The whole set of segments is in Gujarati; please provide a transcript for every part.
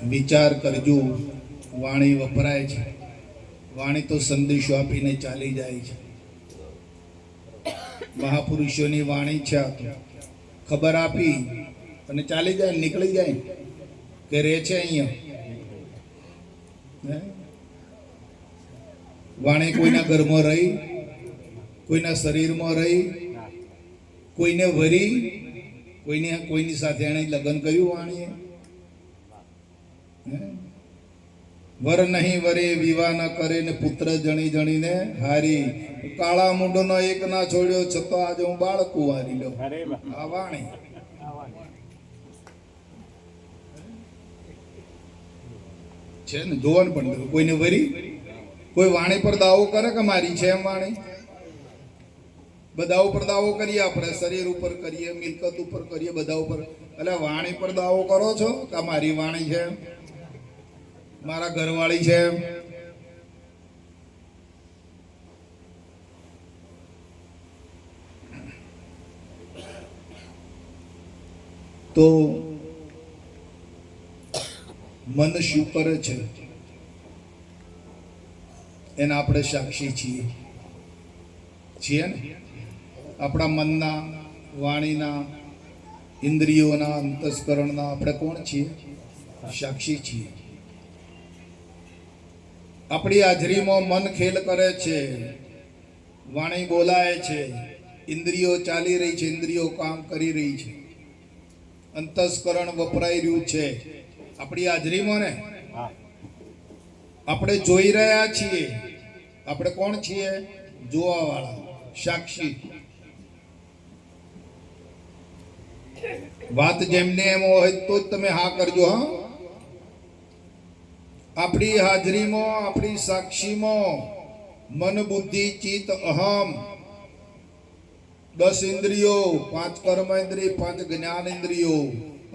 વિચાર કરજો. વાણી વપરાય છે, વાણી તો સંદેશો આપીને ચાલી જાય છે. મહાપુરુષોની વાણી છે, આ તો ખબર આપી અને ચાલી જાય, નીકળી જાય કે રહે છે અહીંયા. વાણી કોઈના ઘરમાં રહી, કોઈના શરીરમાં રહી, કોઈને વરી, કોઈની સાથે એને લગ્ન કર્યું. વાણીએ વર નહીં વરે, વિવાહ ન કરે ને પુત્ર જણી જણીને હારી. કાળા મુંડનો એક ના છોડ્યો, છતાં આજે હું બાળકું હારી લો. આ વાણી છે ને, જોવાનું પણ કોઈને વરી. કોઈ વાણી પર દાવો કરે કે મારી છે એમ વાણી? બધા ઉપર દાવો કરીએ, આપણે શરીર ઉપર કરીએ, મિલકત ઉપર કરીએ, બધા ઉપર. એટલે વાણી પર દાવો કરો છો કે મારી વાણી છે, મારા ઘરવાળી છે? તો મન શું કરે છે એના આપણે સાક્ષી છીએ ને. આપણા મનના, વાણીના, ઇન્દ્રિયોના, અંતસ્કરણના આપણે કોણ છીએ? સાક્ષી છીએ. આપણી હાજરીમાં મન ખેલ કરે છે, વાણી બોલાય છે, ઇન્દ્રિયો ચાલી રહી છે, ઇન્દ્રિયો કામ કરી રહી છે, અંતસ્કરણ વપરાઈ રહ્યું છે આપણી હાજરીમાં ને. આપણે જોઈ રહ્યા છીએ. આપણે કોણ છીએ? જોવા વાળા, સાક્ષી. વાત જેમને એમ હોય તો જ તમે હા કરજો. હા, આપણી હાજરીમાં, આપણી સાક્ષીમાં મન, બુદ્ધિ, ચિત્ત, અહમ, 10 ઇન્દ્રિયો, 5 કર્મ ઇન્દ્રિય, 5 જ્ઞાન ઇન્દ્રિયો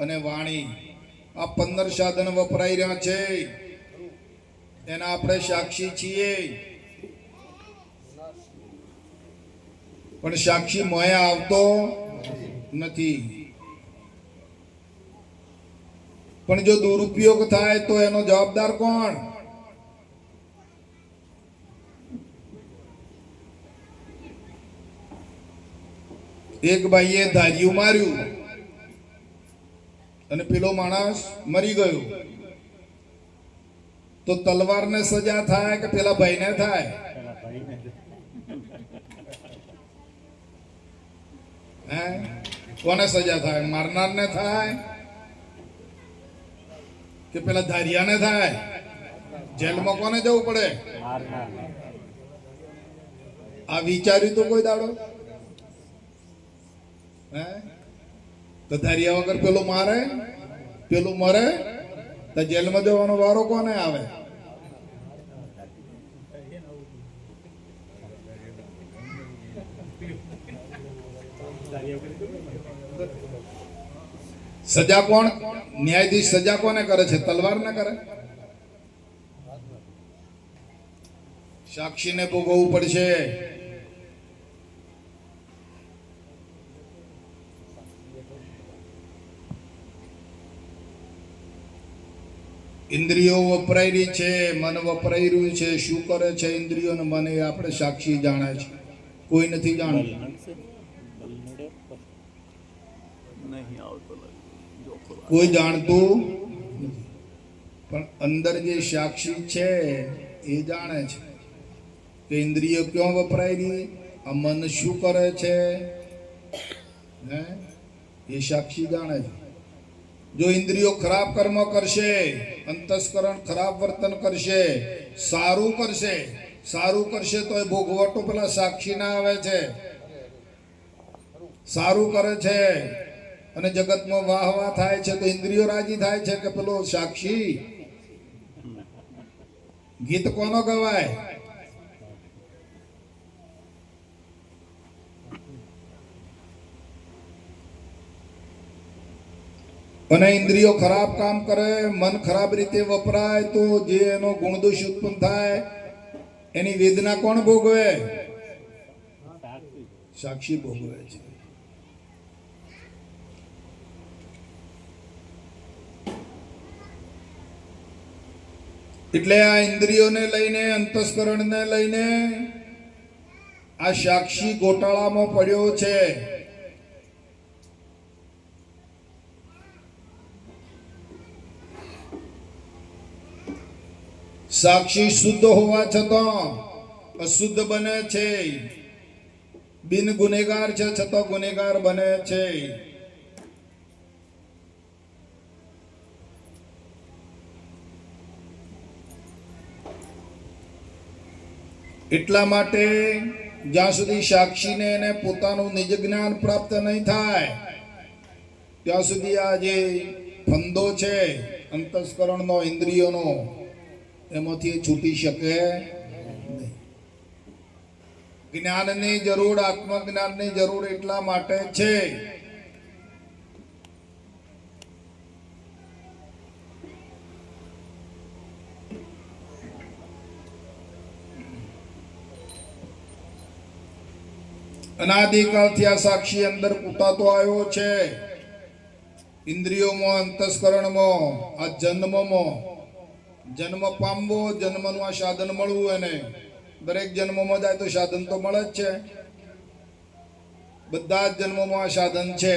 અને વાણી, આ 15 સાધન વપરાઈ રહ્યા છે. એના આપણે સાક્ષી છીએ. પણ સાક્ષી મોય આવતો નથી. પણ જો દુરુપયોગ થાય તો એનો જવાબદાર કોણ? એક ભાઈએ ધાર્યું માર્યું અને પેલો માણસ મરી ગયો, તો તલવારને સજા થાય કે પેલા ભાઈને થાય? હે, કોને સજા થાય? મારનારને થાય કે પેલા ધારિયાને થાય? જેલમાં કોને જવું પડે? આ વિચાર્યું તો કોઈ દાડો? હે, તો ધારિયા વગર પેલું મારે, પેલું મરે, તો જેલમાં જવાનો વારો કોને આવે? સજા કોણ? ન્યાયાધીશ સજા કોને કરે છે? તલવાર ને કરે? સાક્ષીને ભોગવવું પડશે. ઇન્દ્રિયો વપરાઈ રહી છે, મન વપરાઈ રહ્યું છે. શું કરે છે ઇન્દ્રિયો ને મન? એ આપણે સાક્ષી જાણે છે, કોઈ નથી જાણતું. કોઈ જાણતું નથી. પણ અંદર જે સાક્ષી છે એ જાણે છે કે ઇન્દ્રિયો ક્યાં વપરાય રહી, આ મન શું કરે છે. હે, એ સાક્ષી જાણે છે. જો ઇન્દ્રિયો ખરાબ કર્મ કરશે, અંતસ્કરણ ખરાબ વર્તન કરશે, સારું કરશે તો એ ભોગવટો પેલા સાક્ષી ના આવે છે. સારું કરે છે અને જગતમાં વાહ વાહ થાય છે તો ઇન્દ્રિયો રાજી થાય છે કે પેલો સાક્ષી. ગીત કોનો ગવાય? અને ઇન્દ્રિયો ખરાબ કામ કરે, મન ખરાબ રીતે વપરાય તો જે એનો ગુણદોષ ઉત્પન્ન થાય એની વેદના કોણ ભોગવે? સાક્ષી ભોગવે છે. એટલે આ ઇન્દ્રિયોને લઈને, અંતસ્કરણને લઈને આ સાક્ષી ગોટાળામાં પડ્યો છે. સાક્ષી શુદ્ધ હોવા છતાં અશુદ્ધ બને છે, બિન ગુનેગાર છે છતાં ગુનેગાર બને છે. એટલા માટે જ્યાં સુધી સાક્ષીને એને પોતાનું નિજ જ્ઞાન પ્રાપ્ત નહીં થાય ત્યાં સુધી આ જે ફંદો છે અંતસ્કરણનો, ઇન્દ્રિયોનો, એમાંથી છૂટી શકે નહીં. જ્ઞાનની જરૂર, આત્મજ્ઞાનની જરૂર એટલા માટે છે અનાદિકાળથી આ સાક્ષી અંદર કૂટાતો આવ્યો છે. ઇન્દ્રિયોમાં, અંતસ્કરણમાં, આ જન્મમાં, જન્મ પામવો, જન્મનું આ સાધન મળવું, એને દરેક જન્મમાં જાય તો સાધન તો મળે જ છે. બધા જ જન્મોમાં આ સાધન છે.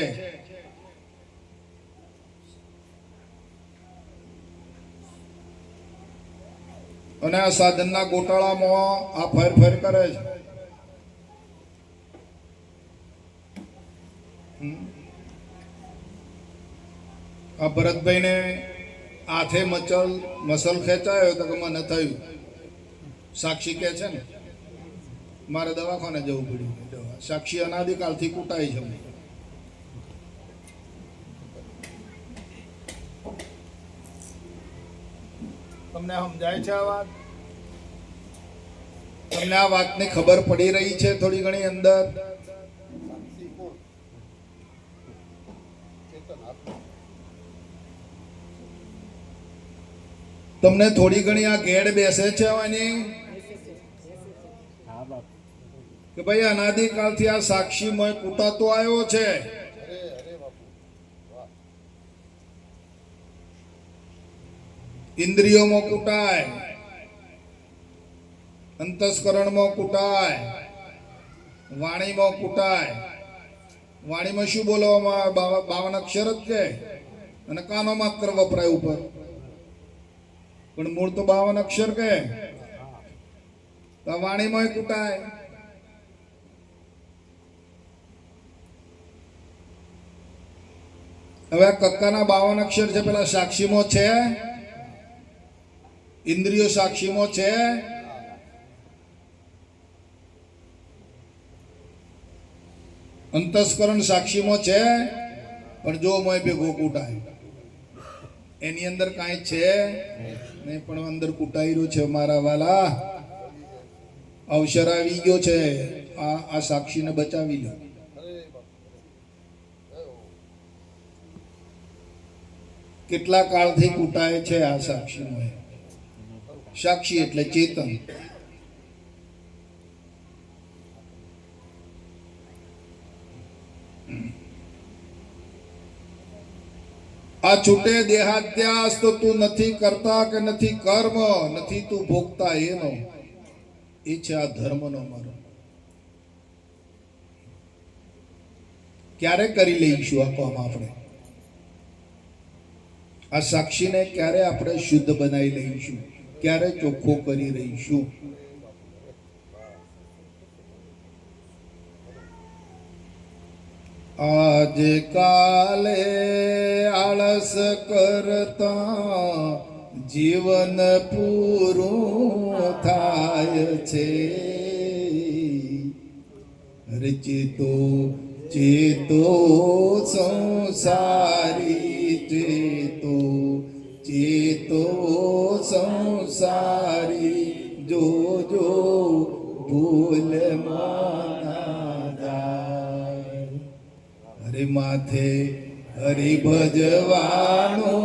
અને આ સાધનના ગોટાળામાં આ ફેરફેર કરે છે. આ ભરતભાઈને હાથે મસલ ખેંચાયો તો કે મને થયું. સાક્ષી કહે છે ને મારે દવાખાને જવું પડ્યું. સાક્ષી અનાદિકાળથી કૂટાય છે. તમને સમજાય છે આ વાત? તમને આ વાતની ખબર પડી રહી છે થોડી ઘણી અંદર? તમને થોડી ઘણી આ ઘેડ બેસે છે એની કે ભાઈ અનાદિકાળથી આ સાક્ષીમય કૂટાતો આવ્યો છે. ઇન્દ્રિયોમાં કૂટાય, અંતસ્કરણમાં કૂટાય, વાણીમાં કૂટાય. વાણીમાં શું બોલવામાં આવે? 52 અક્ષર જ છે અને કાનો માત્ર વપરાય ઉપર, પણ મૂળ તો 52 અક્ષર કે. વાણીમાં કૂટાય. હવે આ કક્કાના 52 અક્ષર છે, પેલા સાક્ષીમાં છે, ઇન્દ્રિયો સાક્ષીમાં છે. અંતસ્કરણ સાક્ષીમાં છે, પણ જો મોય ભેગો કૂટાય. એની અંદર કાંઈ છે નહીં, પણ અંદર કૂટાઈ રહ્યો છે. મારા વાલા, અવસર આવી ગયો છે. આ સાક્ષીને બચાવી લો. કેટલા કાળથી કૂટાય છે આ સાક્ષીમાં. સાક્ષી એટલે ચેતન. આ છૂટે દેહાધ્યાસ તો તું નથી કરતા કે નથી કર્મ, નથી તું ભોગતા એનો. એ છે આ ધર્મનો મારો. ક્યારે કરી લઈશું આ કામ આપણે? આ સાક્ષીને ક્યારે આપણે શુદ્ધ બનાવી લઈશું? ક્યારે ચોખ્ખો કરી રહીશું? આજ કાલે આળસ કરતા જીવન પૂરું થાય છે. રચિતો ચેતો સંસારી, ચેતો ચેતો સંસારી, જો જો ભૂલ હરે માથે હરિ ભજવાનું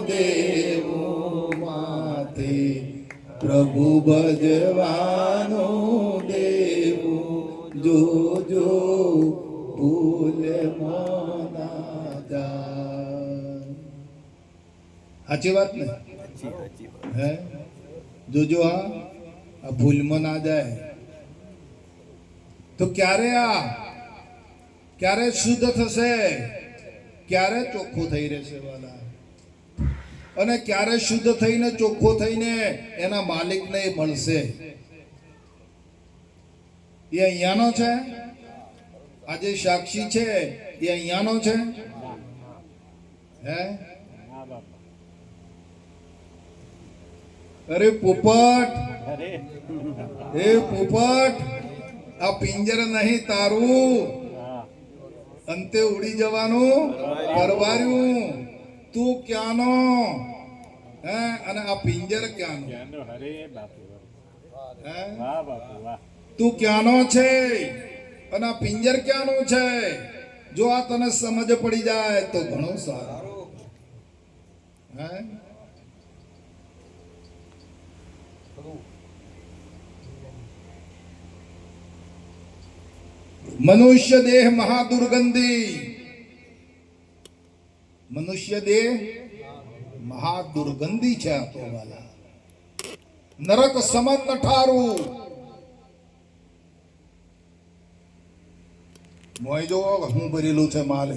દેવું, માથે પ્રભુ ભજવાનું દેવું, જો જો ભૂલ ના જાય. સાચી વાત ને? હે જોજો આ ભૂલમાં ના જાય. તો ક્યારે શુદ્ધ થશે, ક્યારે ચોખ્ખું થઈ રહેશે વાલા? અને ક્યારે શુદ્ધ થઈને ચોખ્ખો થઈને એના માલિકને મળશે? એ અહીંયાનો છે? આજે સાક્ષી છે એ અહીંયાનો છે? હે? અરે પોપટ, એ પોપટ, આ પિંજર નહીં તારું, અંતે ઉડી જવાનું પરવાર્યું. તું ક્યાંનો? હે? અને આ પિંજર ક્યાંનો? હે? તું ક્યાંનો છે અને આ પિંજર ક્યાંનું છે? જો આ તને સમજ પડી જાય તો ઘણું સારું. હે? મનુષ્ય દેહ મહાદુર્ગંધી, મનુષ્ય દેહ મહાદુર્ગંધી છે આ તો વાલા. નરક સમત ઠારું. મોય જો હું ભરેલું છે માલ.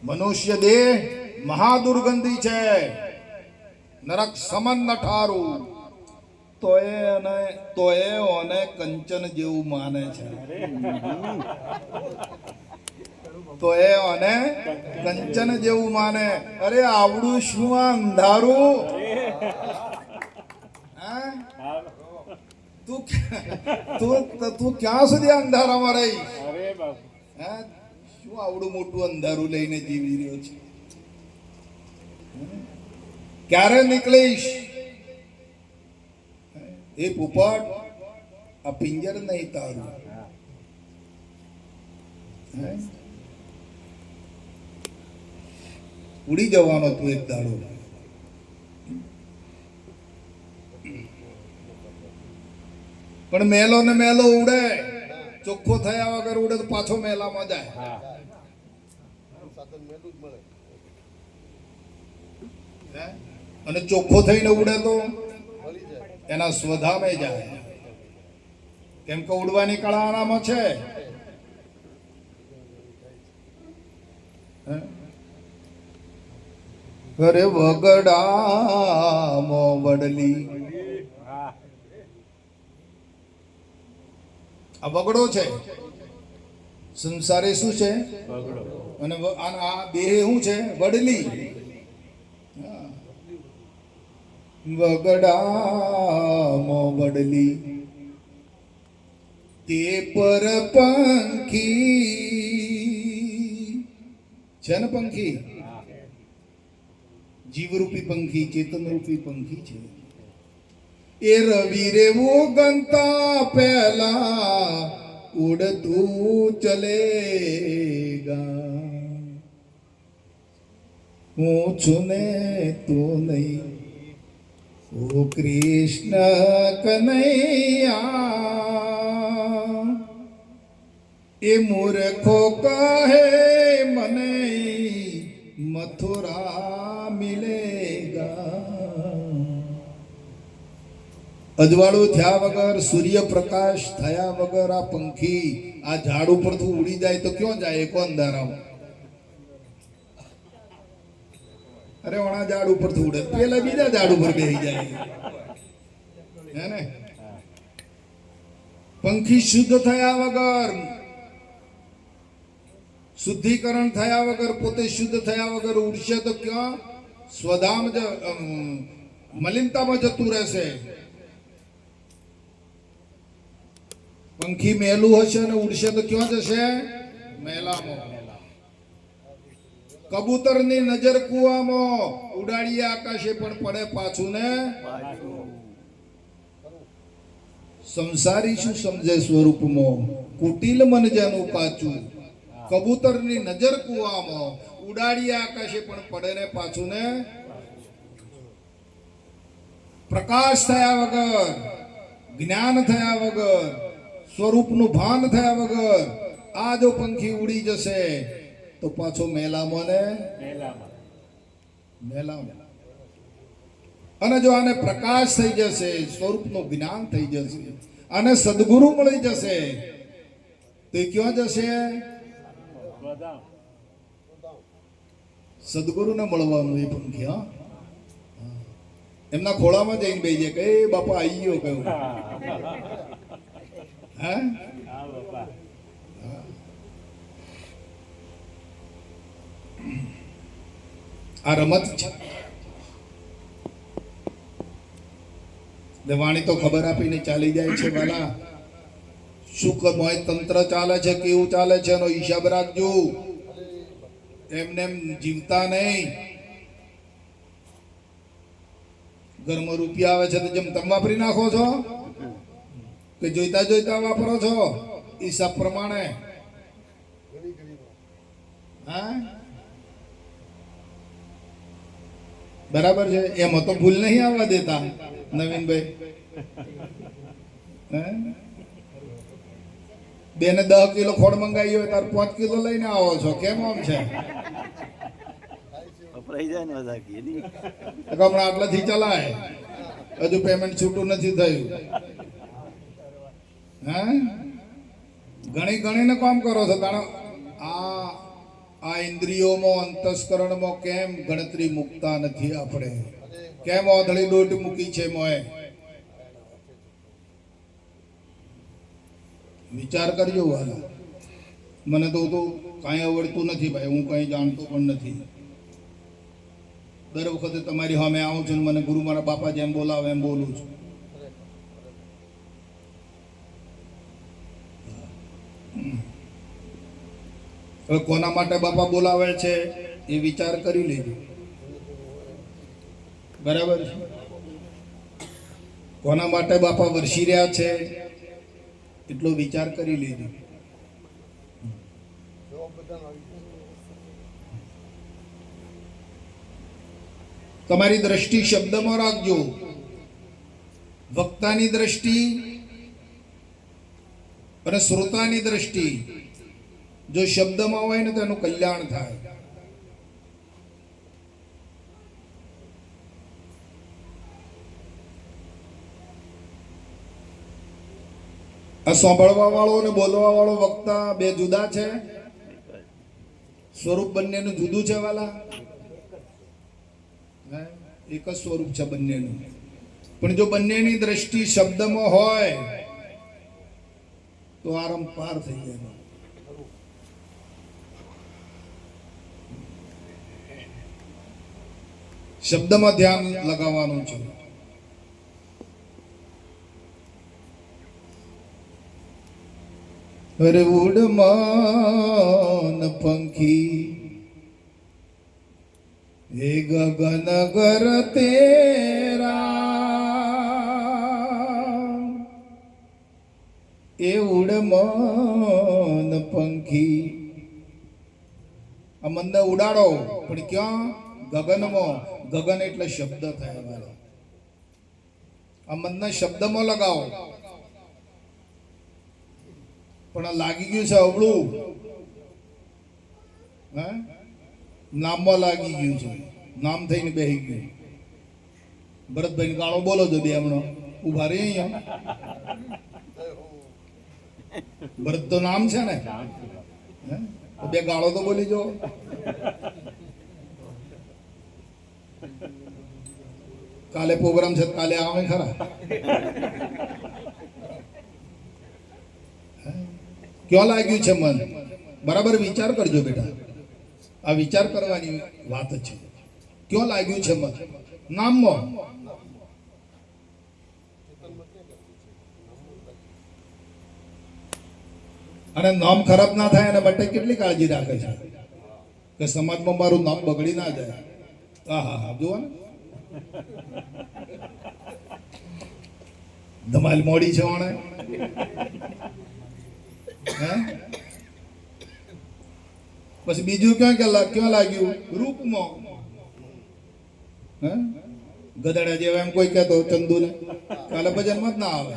મનુષ્ય દેહ મહાદુર્ગંધી છે, નરક સમન ન ઠારું. તોય ઓને કંચન જેવું માને છે. તોય ઓને કંચન જેવું માને. અરે આવડું શું આ અંધારું? તું ક્યાં સુધી અંધારામાં રહી? હે? શું આવડું મોટું અંધારું લઈને જીવી રહ્યો છે? ક્યારે નીકળીશ? એ પોપટ, આ પિંજર નહીં તારું. ઉડી જવાનો તું એક દાડો. પણ મેલો ને મેલો ઉડે, ચોખ્ખો થયા વગર ઉડે તો પાછો મેલામાં જાય. અને ચોખ્ખો થઈને ઉડે તો એના સ્વધામે જાય. કેમ કે ઉડવાની કળા આનામાં છે. અરે વગડામો વડલી, આ વગડો છે. સંસારે શું છે? અને આ દેહ શું છે? વડલી. વગડામો વડલી તે પર પંખી છે ને? પંખી જીવરૂપી પંખી, ચેતનરૂપી પંખી છે. એ રવિ રેવું ગંતા પહેલા ઉડતું ચલેગા. હું છું ને તું નહીં, ઓ કૃષ્ણ કનૈયા. એ મૂર્ખો કહે મને મથુરા મિલેગા. અજવાળું થયા વગર, સૂર્યપ્રકાશ થયા વગર આ પંખી આ ઝાડ ઉપરથી ઉડી જાય તો ક્યાં જાય? કો અંધારામાં. અરે ઓણા ઝાડ ઉપરથી ઉડે, પેલા બીજા ઝાડ ઉપર બેસી જાય. હે ને? પંખી શુદ્ધ થયા વગર, શુદ્ધિકરણ થયા વગર, પોતે શુદ્ધ થયા વગર ઉડશે તો ક્યાં? સ્વધામ મલિનતામાં જતું રહેશે. પંખી મેલું હશે ને ઉડશે તો ક્યાં જશે? મેલામાં. કબૂતરની નજર કુવામાં, ઉડાડીએ આકાશે પણ પડે પાછું ને. સંસારી શું સમજે સ્વરૂપમાં? કુટિલ મન જેનું કાચું. કબૂતરની નજર કુવામાં, ઉડાડીએ આકાશે પણ પડે ને પાછું ને. પ્રકાશ થયા વગર, જ્ઞાન થયા વગર, સ્વરૂપનું ભાન થયા વગર આ જો પંખી ઉડી જશે તો પાછો મેલામાં ને મેલામાં. અને જો આને પ્રકાશ થઈ જશે, સ્વરૂપનું જ્ઞાન થઈ જશે, અને સદગુરુ મળી જશે, તો એ ક્યાં જશે? સદગુરુને મળવાનું એ પણ ક્યાં? એમના ખોળામાં જઈને બેસી જાય કે એ બાપા આવી ગયો કયો. હે આ રમત છે. વાણી તો ખબર આપીને ચાલી જાય છે વાલા. શું મોય તંત્ર ચાલે છે, કેવું ચાલે છે એનો હિસાબ રાખજો. એમને એમ જીવતા નહીં. ઘરમાં રૂપિયા આવે છે તો જેમ તમે વાપરી નાખો છો કે જોઈતા જોઈતા વાપરો છો હિસાબ પ્રમાણે? હા બરાબર છે. એમાં તો ભૂલ નહીં આવવા દેતા નવીનભાઈ. બેને 10 કિલો ખોડ મંગાવી હોય તાર 5 કિલો લઈને આવો છો, કેમ આમ છે? હમણાં આટલાથી ચલાય, હજુ પેમેન્ટ છૂટું નથી થયું. હે ઘણી ગણીને કામ કરો છો તાણે. આ ઇન્દ્રિયોમાં, અંતસ્કરણમાં કેમ ગણતરી મૂકતા નથી આપણે? કેમ ઓધળી દોઢ મૂકી છે મોય? વિચાર કરજો વાલા. મને તો કાંઈ આવડતું નથી ભાઈ, હું કંઈ જાણતો પણ નથી. દર વખતે તમારી સામે આવું છું, મને ગુરુ મારા બાપા જેમ બોલાવે એમ બોલું છું. હવે કોના માટે બાપા બોલાવે છે એ વિચાર કરી લેજો. બરાબર છે? કોના માટે બાપા વરસી રહ્યા છે એટલો વિચાર કરી લેજો. તમારી દ્રષ્ટિ શબ્દમાં રાખજો. વક્તાની દ્રષ્ટિ અને શ્રોતાની દ્રષ્ટિ જો શબ્દમાં હોય ને તો એનું કલ્યાણ થાય. આ સાંભળવા વાળો અને બોલવા વાળો વક્તા બે જુદા છે? સ્વરૂપ બંનેનું જુદું છે વાલા? એક જ સ્વરૂપ છે બંનેનું. પણ જો બંનેની દ્રષ્ટિ શબ્દમાં હોય તો આરંપાર થઈ જાય. શબ્દમાં ધ્યાન લગાવવાનું છે. અરે ઉડમાન પંખી એ ગગન ગર તેરા, એ ઉડમાન પંખી. આ મનને ઉડાડો પણ ક્યાં? ગગનમાં. ગગન એટલે શબ્દ થયા. આ મનને શબ્દમાં લગાવો. પણ લાગી ગયું છે અવળું. હે નામમાં લાગી ગયું છે, નામ થઈને બેસી ગયું. ભરતભાઈ ગાળો બોલો છો બે હમણાં ઉભા રહી અહીંયા. ભરત તો નામ છે ને, બે ગાળો તો બોલી જો. કાલે પ્રોગ્રામ છે, કાલે આવે ખરા? ક્યાં લાગ્યું છે મન? બરાબર વિચાર કરજો બેટા. આ વિચાર કરવાની વાત છે. ક્યાં લાગ્યું છે મન? નામમાં. અને નામ ખરાબ ના થાય એના માટે કેટલી કાળજી રાખે છે કે સમાજમાં મારું નામ બગડી ના જાય. હા હા હા જુઓ ને, ધમાલ મોડી છે ઓણે. પછી બીજું ક્યાં લાગ્યું? રૂપમાં. ગધડા જેવા એમ કોઈ કહેતો ચંદુ ને કાલે ભજનમાં જ ના આવે.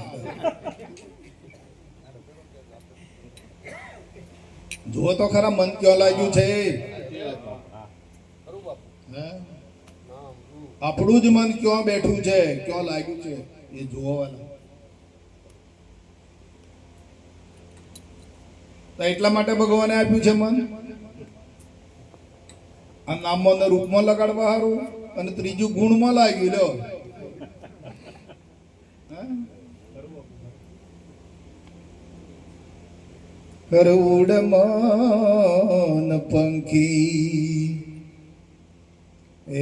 જુઓ તો ખરા મન ક્યાં લાગ્યું છે. આપણું જ મન ક્યાં બેઠું છે, ક્યાં લાગ્યું છે એ જોવાના. તો એટલા માટે ભગવાને આપ્યું છે મન, આ નામમાં ને રૂપમાં લગાડવા સારું, અને ત્રીજું ગુણમાં લાગ્યું. લો કરુડ મન પંખી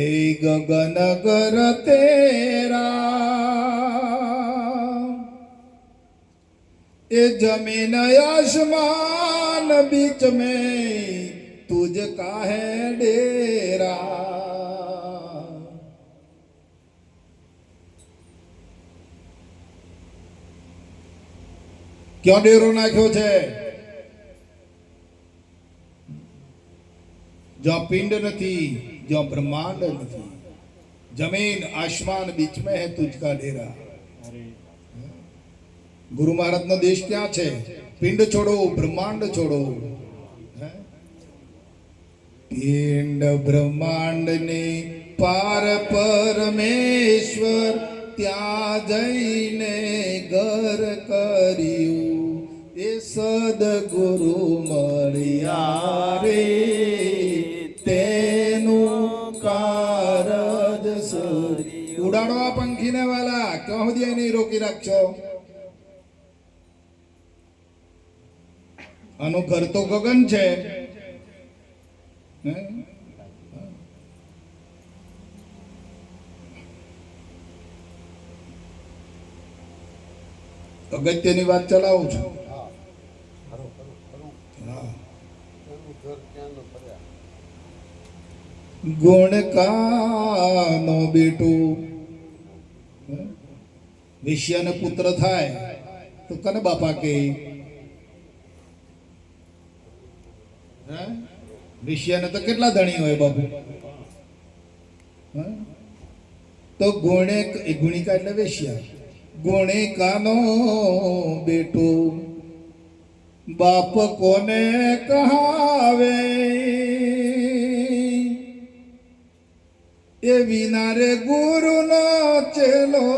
એ ગગન ગર તેરા, એ જમીન આસમાન बीच में तुझ का है डेरा. ક્યાં ડેરો નાખ્યો છે? જ્યાં પિંડ નથી, જ્યાં બ્રહ્માંડ નથી. જમીન આસમાન बीच में है तुझका डेरा. ગુરુ મહારાજ નો દેશ ક્યાં છે? પિંડ છોડો, બ્રહ્માંડ છોડો. પિંડ બ્રહ્માંડ ને પાર પરમેશ્વર ત્યાં જઈને ઘર કર્યું. એ સદગુરુ મળ્યા રે, તેનું કારજ સર્યું. ઉડાડો આ પંખીને વાલા, ક્યાં સુધી નહીં રોકી રાખશો? આનું ઘર તો ગગન છે. અગત્યની વાત ચલાવું છું. ગુણ કાનો બેટો વિષ્યાને પુત્ર થાય તો કને બાપા કે? વિષ્યાને તો કેટલા ધણી હોય બાપુ. તો ગુણિકા એટલે વેશ્યા. ગુણિકાનો બેટો બાપ કોને કહાવે, એ વિના રે ગુરુનો ચેલો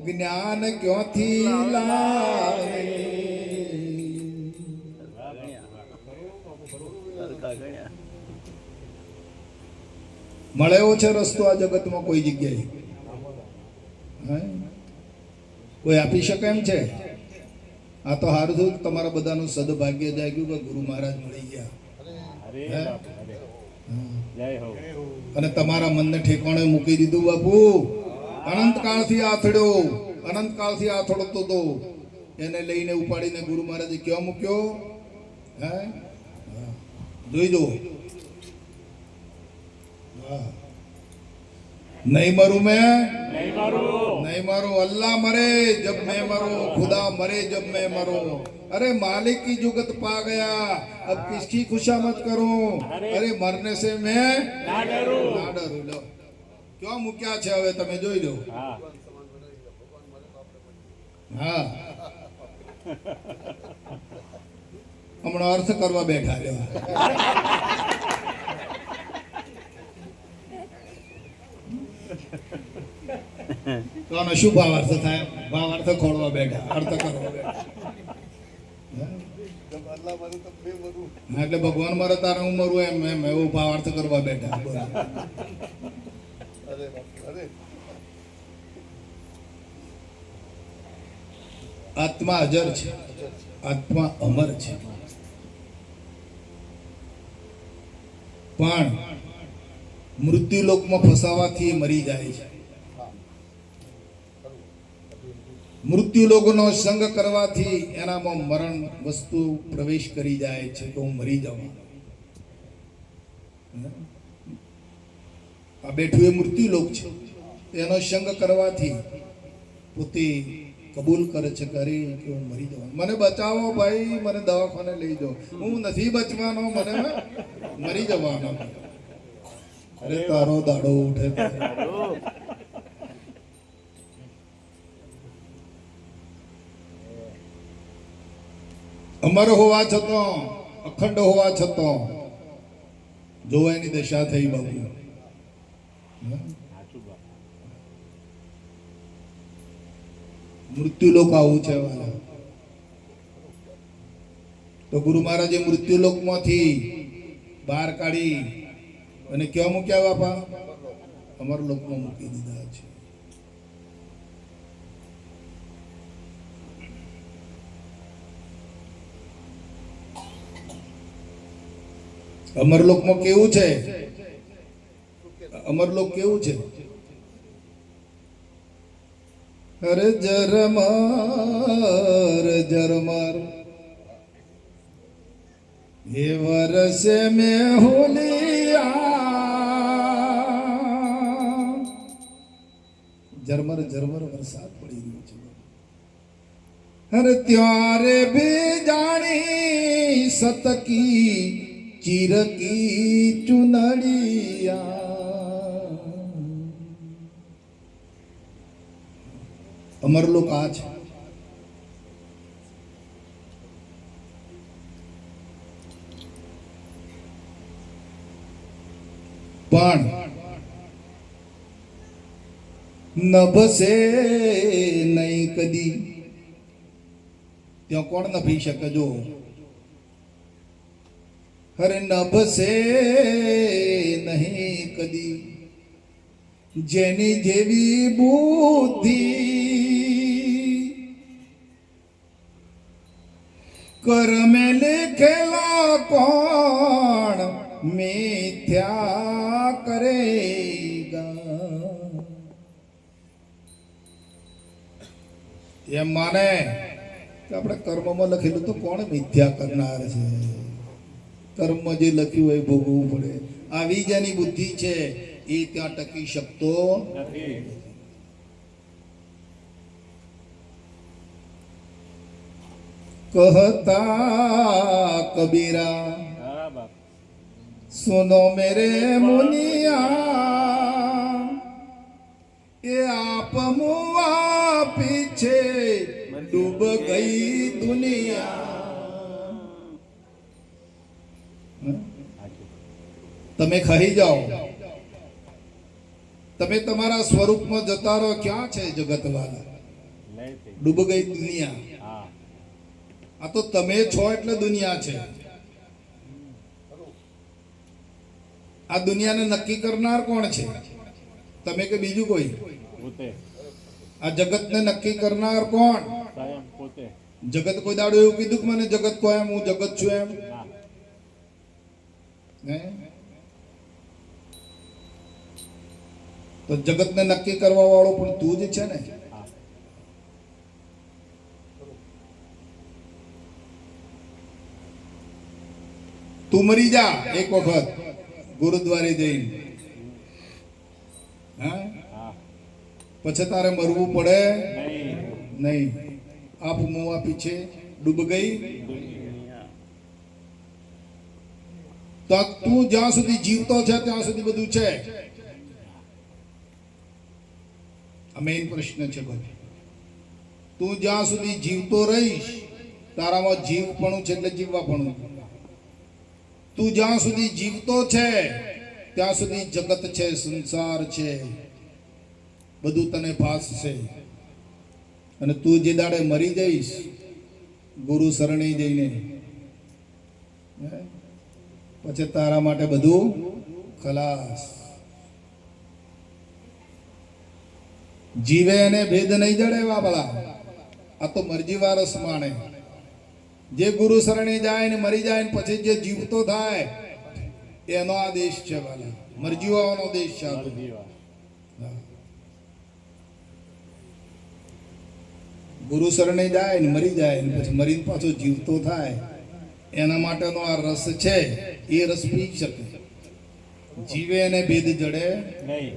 જ્ઞાન ક્યાંથી લાવે. મળે એવો છે રસ્તો આ જગતમાં કોઈ જગ્યાએ? કોઈ આપી શકે એમ છે? આ તો સારું થયું તમારા બધાનું સદભાગ્ય જાગ્યું કે ગુરુ મહારાજ મળી ગયા. અને તમારા મનને ઠેકાણે મૂકી દીધું. બાપુ અનંતકાળથી આથડ્યો, અનંતકાળથી આથડતો હતો, એને લઈને ઉપાડીને ગુરુ મહારાજે ક્યાં મૂક્યો? જોઈ દો. नहीं मरूं मैं, नहीं मरूं. अल्लाह मरे जब मैं मरूं, खुदा मरे जब मैं मरूं. अरे मालिक की जुगत पा गया, अब किसकी खुशामद करूं? अरे मरने से मैं ना डरूं, ना डरूं. लो क्यों मुक्या છે હવે તમે જોઈ લો. હા હમણાં અર્થ કરવા બેઠા રહ્યા. તો આનો શું ભાવાર્થ થાય? ભાવાર્થ ખોળવા બેઠા, અર્થ કરવા બેઠા. એટલે ભગવાન મરે તારે હું મરું એમ એમ એવું ભાવાર્થ કરવા બેઠા. આત્મા અજર છે, આત્મા અમર છે, પણ મૃત્યુ લોકમાં ફસાવાથી મરી જાય છે. મૃત્યુ લોકોનો સંગ કરવાથી એનામાં મરણ વસ્તુ પ્રવેશ કરી જાય છે કે હું મરી જાઉં. આ બેઠું એ મૃત્યુ લોક છે. એનો સંગ કરવાથી પોતે કબૂલ કરે છે કે અરે કે હું મરી જાઉં, મને બચાવો ભાઈ, મને દવાખાને લઈ જાઓ, હું નથી બચવાનો, મને મરી જવાનો. અરે તારો દાડો ઉઠે. અમર હોવા છતાં, અખંડ હોવા છતાં જોવાની દશા થઈ. બાબુ મૃત્યુલોક આવું છે વાલા. તો ગુરુ મહારાજે મૃત્યુલોકમાંથી બહાર કાઢી અને ક્યાં મૂક્યા બાપા? અમરલોકમાં મૂકી દીધા છે. અમરલોકમાં કેવું છે? અમરલોક કેવું છે? અરે જરમર જરમર ये वर्ष में होलिया झरमर झरमर वरसाद पड़ी રહ્યો છે. अरे ત્યારે भी जानी सतकी चिरकी चुनड़िया. अमरलोक આ છે. પણ નભસે નહીં કદી. ત્યાં કોણ નભી શકે? જો અરે નભસે નહીં કદી જેની જેવી બુદ્ધિ કર્મે લેખેલા કોણ મિથ્યા કરેગા. એમ માને કે આપણે કર્મમાં લખેલું તો કોણ મિથ્યા કરનાર છે? કર્મ જે લખ્યું હોય ભોગવવું પડે. આવી જેની બુદ્ધિ છે એ ત્યાં ટકી શકતો નથી. कहता कबीरा सुनो मेरे मुनिया ये आप मुआ पीछे डूब गई दुनिया. તમે ખાઈ જાઓ, તમે તમારા સ્વરૂપમાં જતા રહો. ક્યાં છે જગત વાળા? ડૂબ ગઈ દુનિયા. આ તો તમે છો એટલે દુનિયા છે. આ દુનિયાને નક્કી કરનાર કોણ છે? તમે કે બીજું કોઈ? આ જગતને નક્કી કરનાર કોણ? જગત કોઈ દાડો એવું કીધું કે મને જગત કહો એમ, હું જગત છું એમ? તો જગતને નક્કી કરવા વાળો પણ તું જ છે ને. તું મરી જા એક વખત ગુરુદ્વારે જઈને, હા, પછી તારે મરવું પડે નહીં. આપ મુઆ પીછે ડૂબ ગઈ. તો તું જ્યાં સુધી જીવતો છે ત્યાં સુધી બધું છે. આ મેઇન પ્રશ્ન છે ભાઈ. તું જ્યાં સુધી જીવતો રહીશ તારામાં જીવપણું છે એટલે જીવવાપણું. તું જ્યાં સુધી જીવતો છે ત્યાં સુધી જગત છે, સંસાર છે, બધું તને ભાસશે. અને તું જે દાડે મરી જઈશ ગુરુ શરણે જઈને, પછી તારા માટે બધું ખલાસ. જીવે એને ભેદ નહીં જડે વાપલા. આ તો મરજી વારસ માણે. જે ગુરુ શરણે જાય ને મરી જાય ને પછી જે જીવતો થાય એનો આ દેશ છે વાલા. મરજીવાળાનો દેશ છે. ગુરુ શરણે જાય ને મરી જાય ને પછી મરીને પાછો જીવતો થાય એના માટેનો આ રસ છે. એ રસ પી શકે. જીવે એને ભેદ જડે નહીં.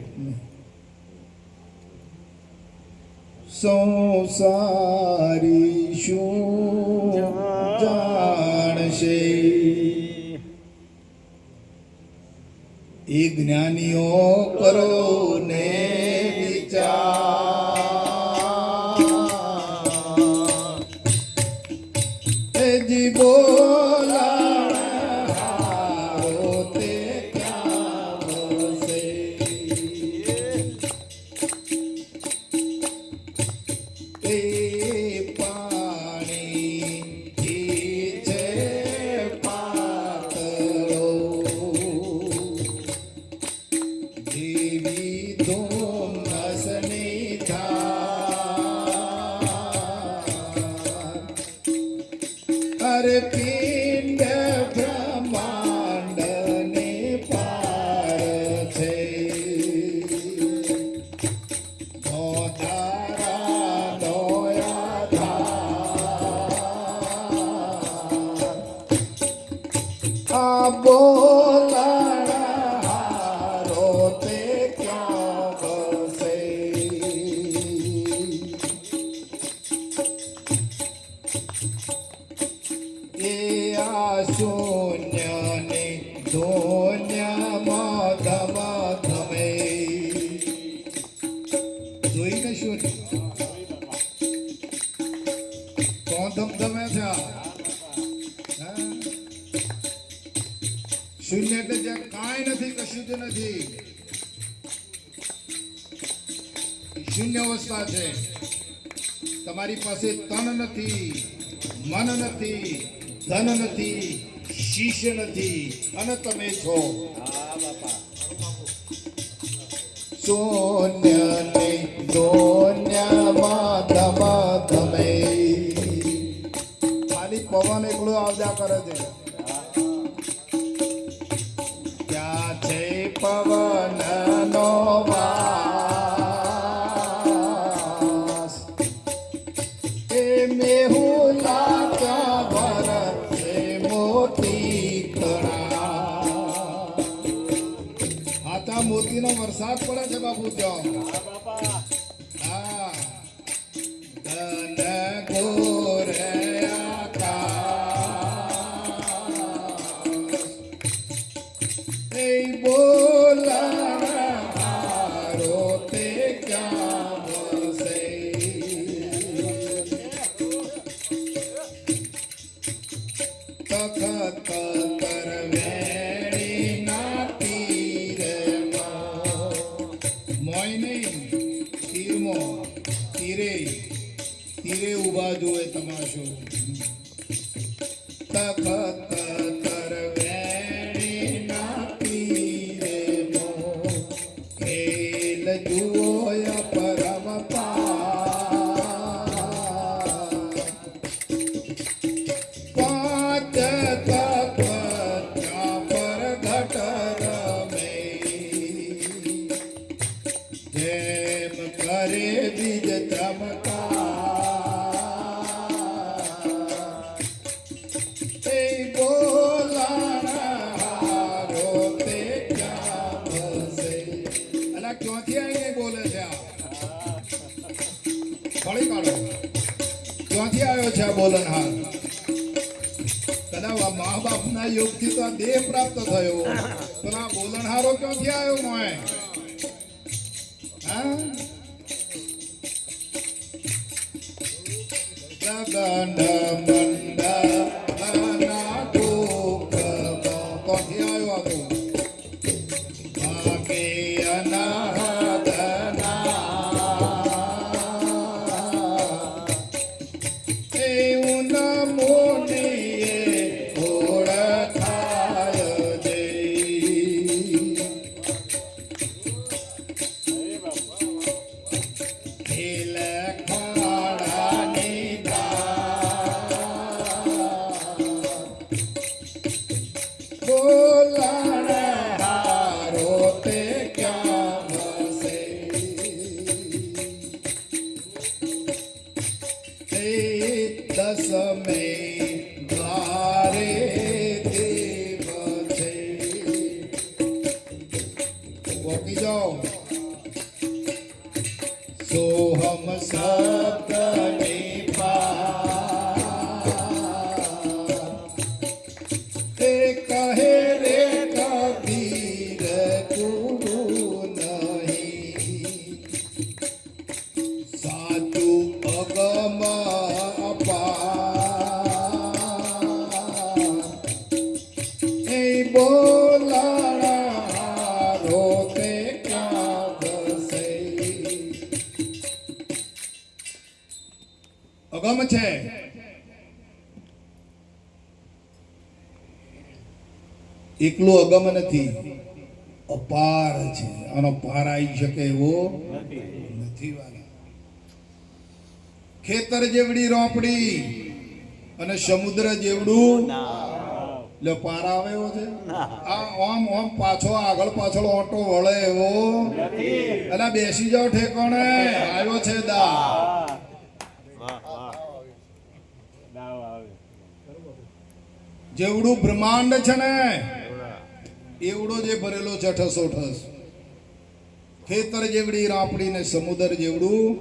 સંસારી શું જાણશે એ જ્ઞાનીઓ કરો ને વિચાર. એ જી બોલાવો તે ક્યાં બોલશે. એ પિંડ બ્રહ્માંડ ને પાર છે બોલાહારો તે ક્યાં બસે એ આ શૂન્ય ને ધોન્યમાં ધમ ધમે જોઈને શું કોણ ધમધમે છે શૂન્ય એટલે જ્યાં કાંઈ નથી કશું જ નથી શૂન્ય અવસ્થા છે તમારી પાસે તન નથી મન નથી ધન નથી શિષ્ય નથી અને તમે છો શૂન્ય ને ધોન્યમાં ધમ ધમે ખાલી પવન એકલો આવજા કરે છે પવન નો વાસ એ મેહુલા કબર છે મોતી કણા આતા મોતીનો વરસાદ પડે છે બાપુ ત્યાં હા ધન ગોરે બોલાહારો તે ક્યાં બસે તખત કરવેણી ના તીરમાં મોય નહીં તીરમાં તીરે તીરે ઉભા જોવે તમાશો તખત ક્યાંથી આવ્યો છે બોલનહાર કદાચ મા બાપના યોગથી તો આ દેહ પ્રાપ્ત થયો તો આ બોલનહારો ક્યાંથી આવ્યો મોય હા ગગન મંડ અનાટો ક્યાંથી આવ્યો હતો ભાગે सोहम सप्तमी ते कहे रे कबीर गुरु नहीं साधु अगम अपार ए बोलाना रोते અગમ છે એકલો અગમ નથી અપાર છે આનો પાર આવી શકે એવો નથી વાલા ખેતર જેવડી રોપડી અને સમુદ્ર જેવડું લે પાર આવે એવો છે આ ઓમ ઓમ પાછો આગળ પાછળ ઓટો વળે એવો એટલે બેસી જાઓ ઠેકોણે આવ્યો છે દા જેવડું બ્રહ્માંડ છે ને એવડો જે ભરેલો છે ઠસોઠસ ખેતર જેવડી રાપડી ને સમુદ્ર જેવડું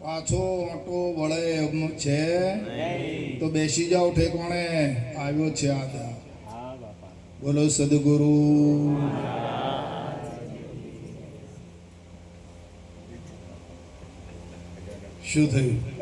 પાછો ઓટો વળે એમ છે તો બેસી જાઓ ઠેકોણે આવ્યો છે આ દા બોલો સદગુરુ શું થયું